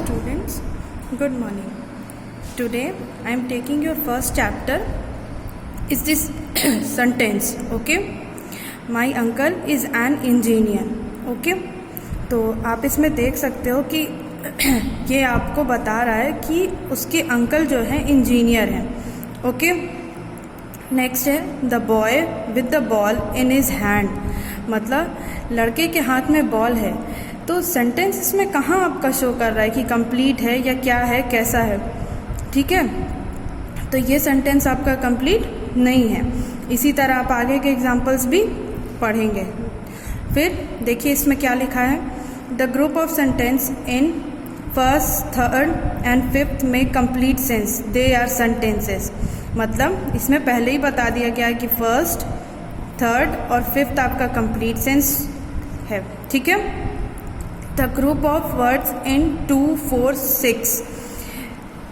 students, good morning. Today I am taking your first chapter is this sentence. Okay, my uncle is an engineer. Okay, तो आप इसमें देख सकते हो कि ये आपको बता रहा है कि उसके अंकल जो है इंजीनियर हैं. ओके, नेक्स्ट है the boy with the ball in his hand. मतलब लड़के के हाथ में बॉल है. तो सेंटेंस इसमें कहाँ आपका शो कर रहा है कि कंप्लीट है या क्या है, कैसा है. ठीक है, तो ये सेंटेंस आपका कंप्लीट नहीं है. इसी तरह आप आगे के एग्जांपल्स भी पढ़ेंगे. फिर देखिए इसमें क्या लिखा है. The group of sentence in first, third and fifth में complete sense, they are sentences. मतलब इसमें पहले ही बता दिया गया है कि फर्स्ट, थर्ड और फिफ्थ आपका कंप्लीट सेंस है. ठीक है. The group of words in 2, 4, 6,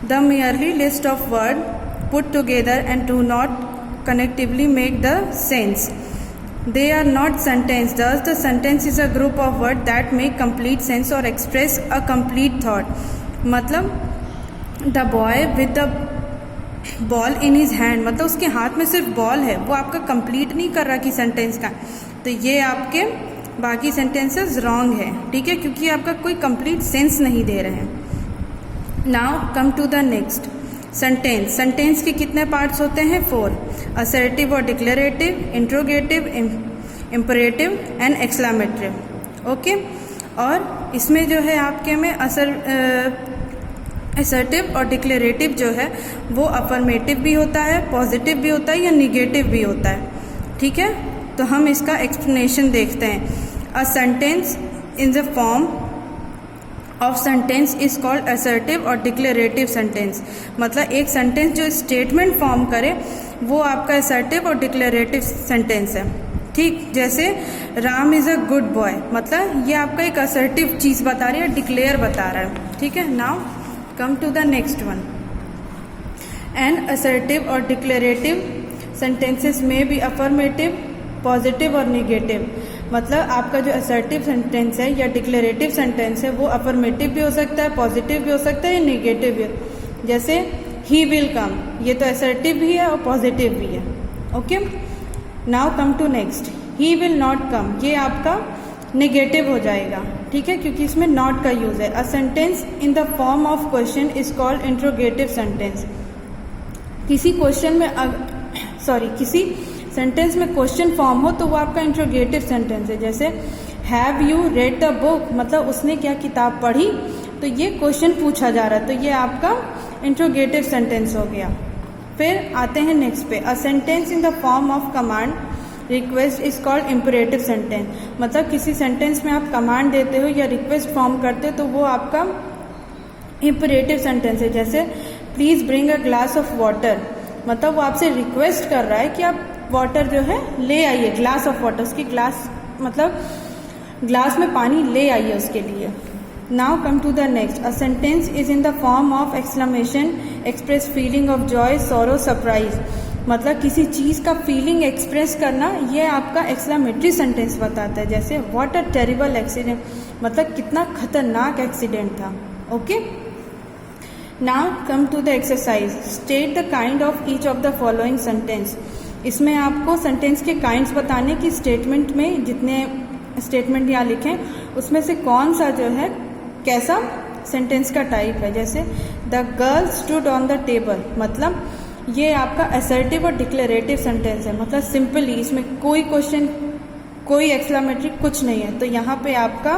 the merely list of word put together and do not connectively make the sense. They are not sentence. Thus, the sentence is a group of words that make complete sense or express a complete thought. मतलब the boy with the ball in his hand, मतलब उसके हाथ में सिर्फ ball है, वो आपका complete नहीं कर रहा कि सेंटेंस का. तो ये आपके बाकी सेंटेंसेस रॉन्ग है. ठीक है, क्योंकि आपका कोई कंप्लीट सेंस नहीं दे रहे हैं. Now come to the next sentence. Sentence के कितने पार्ट्स होते हैं? 4. असर्टिव और declarative, interrogative, imperative and exclamatory. Okay, और इसमें जो है आपके में असर्टिव और डिक्लेरेटिव जो है वो अफर्मेटिव भी होता है, पॉजिटिव भी होता है या निगेटिव भी होता है. ठीक है, तो हम इसका एक्सप्लेनेशन देखते हैं. A sentence in the form of sentence is called assertive और डिक्लेरेटिव सेंटेंस. मतलब एक सेंटेंस जो स्टेटमेंट फॉर्म करे वो आपका असर्टिव और डिक्लेरेटिव सेंटेंस है. ठीक, जैसे Ram is a good boy, मतलब ये आपका एक असर्टिव चीज़ बता रही है, डिक्लेयर बता रहा है. ठीक है. Now come to the next one. An assertive और डिक्लेरेटिव सेंटेंसेस में भी अफर्मेटिव, पॉजिटिव और निगेटिव. मतलब आपका जो असर्टिव सेंटेंस है या डिक्लेरेटिव सेंटेंस है वो अफर्मेटिव भी हो सकता है, पॉजिटिव भी हो सकता है या निगेटिव भी. जैसे ही विल कम, ये तो असर्टिव भी है और पॉजिटिव भी है. Okay, now come to next. He will not come, ये आपका निगेटिव हो जाएगा. ठीक है, क्योंकि इसमें नॉट का यूज है. A sentence in the form of question is called interrogative sentence. किसी क्वेश्चन में किसी सेंटेंस में क्वेश्चन फॉर्म हो तो वो आपका इंट्रोगेटिव सेंटेंस है. जैसे have you read the book, मतलब उसने क्या किताब पढ़ी, तो ये क्वेश्चन पूछा जा रहा है, तो ये आपका इंट्रोगेटिव सेंटेंस हो गया. फिर आते हैं नेक्स्ट पे. A sentence in the form of command request is called imperative sentence. मतलब किसी सेंटेंस में आप कमांड देते हो या रिक्वेस्ट फॉर्म करते हो तो वो आपका इम्परेटिव सेंटेंस है. जैसे please bring a glass of water, मतलब वो आपसे रिक्वेस्ट कर रहा है कि आप वाटर जो है ले आइए, ग्लास ऑफ वाटर, उसकी ग्लास मतलब ग्लास में पानी ले आइए उसके लिए. Now come to the next. A sentence is in the form of exclamation express feeling of joy, sorrow, surprise. मतलब किसी चीज़ का फीलिंग एक्सप्रेस करना, ये आपका एक्सक्लेमेटरी सेंटेंस बताता है. जैसे व्हाट अ टेरिबल एक्सीडेंट, मतलब कितना खतरनाक एक्सीडेंट था. Okay, now come to the exercise. State the kind of each of the following sentence. इसमें आपको सेंटेंस के काइंड्स बताने की स्टेटमेंट में जितने स्टेटमेंट यहाँ लिखें उसमें से कौन सा जो है कैसा सेंटेंस का टाइप है. जैसे the girl stood on the table, मतलब ये आपका असर्टिव और डिक्लेरेटिव सेंटेंस है. मतलब सिंपली इसमें कोई क्वेश्चन, कोई एक्सक्लेमेटरी कुछ नहीं है, तो यहाँ पे आपका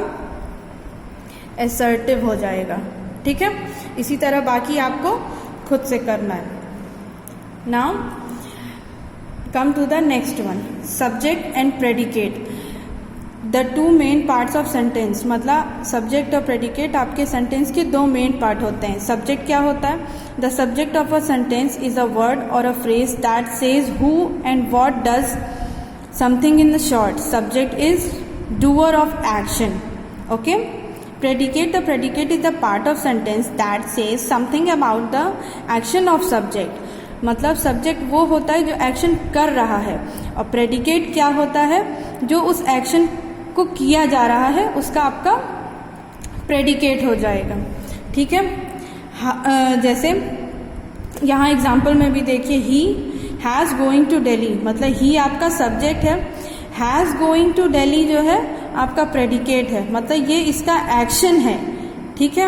असर्टिव हो जाएगा. ठीक है, इसी तरह बाकी आपको खुद से करना है. Now come to the next one. Subject and predicate, the two main parts of sentence. मतलब subject और predicate आपके sentence के दो main part होते हैं. Subject क्या होता है? The subject of a sentence is a word or a phrase that says who and what does something in the short. Subject is doer of action. Okay. Predicate, the predicate is the part of sentence that says something about the action of subject. मतलब subject वो होता है जो action कर रहा है, और predicate क्या होता है, जो उस एक्शन को किया जा रहा है उसका आपका प्रेडिकेट हो जाएगा. ठीक है। जैसे यहाँ एग्जाम्पल में भी देखिए, he has going to Delhi, मतलब ही आपका सब्जेक्ट है, हैज़ गोइंग टू दिल्ली जो है आपका प्रेडिकेट है, मतलब ये इसका एक्शन है, ठीक है,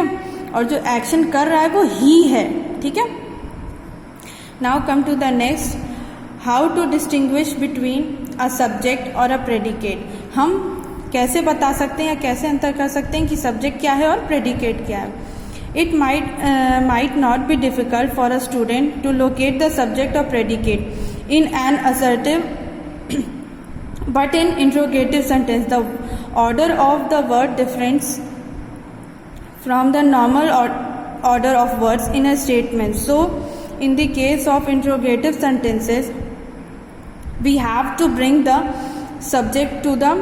और जो एक्शन कर रहा है वो ही है, ठीक है। Now come to the next, how to distinguish between a subject और अ प्रेडिकेट। हम कैसे बता सकते हैं या कैसे अंतर कर सकते हैं कि सब्जेक्ट क्या है और प्रेडिकेट क्या है। It might not be difficult for a student to locate the subject or predicate in an assertive but in interrogative sentence the order of the word differs from the normal order of words in a statement. So in the case of interrogative sentences we have to bring the subject to the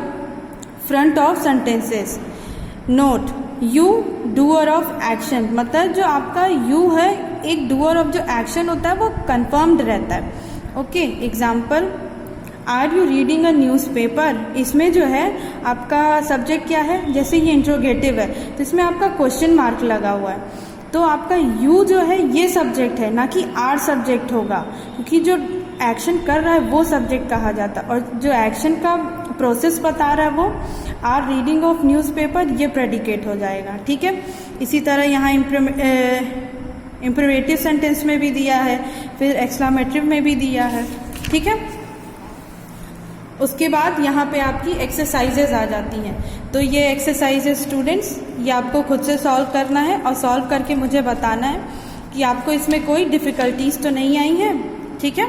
front of sentences. Note, you doer of action, मतलब जो आपका you है एक doer of जो action होता है वो confirmed रहता है। Okay, example, are you reading a newspaper, इसमें जो है आपका सब्जेक्ट क्या है, जैसे ये इंट्रोगेटिव है तो इसमें आपका क्वेश्चन मार्क लगा हुआ है, तो आपका यू जो है ये सब्जेक्ट है, ना कि आर सब्जेक्ट होगा, क्योंकि जो एक्शन कर रहा है वो सब्जेक्ट कहा जाता है और जो एक्शन का प्रोसेस बता रहा है वो आर रीडिंग ऑफ न्यूज़पेपर ये प्रेडिकेट हो जाएगा, ठीक है। इसी तरह यहाँ इम्परेटिव सेंटेंस में भी दिया है, फिर एक्सक्लेमेटिव में भी दिया है, ठीक है। उसके बाद यहाँ पे आपकी एक्सरसाइजेज आ जाती हैं, तो ये एक्सरसाइजेज स्टूडेंट्स ये आपको खुद से सॉल्व करना है और सॉल्व करके मुझे बताना है कि आपको इसमें कोई डिफ़िकल्टीज तो नहीं आई हैं, ठीक है।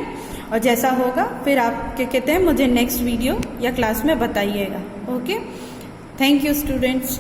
और जैसा होगा फिर आप क्या कहते हैं मुझे नेक्स्ट वीडियो या क्लास में बताइएगा। Okay, thank you students.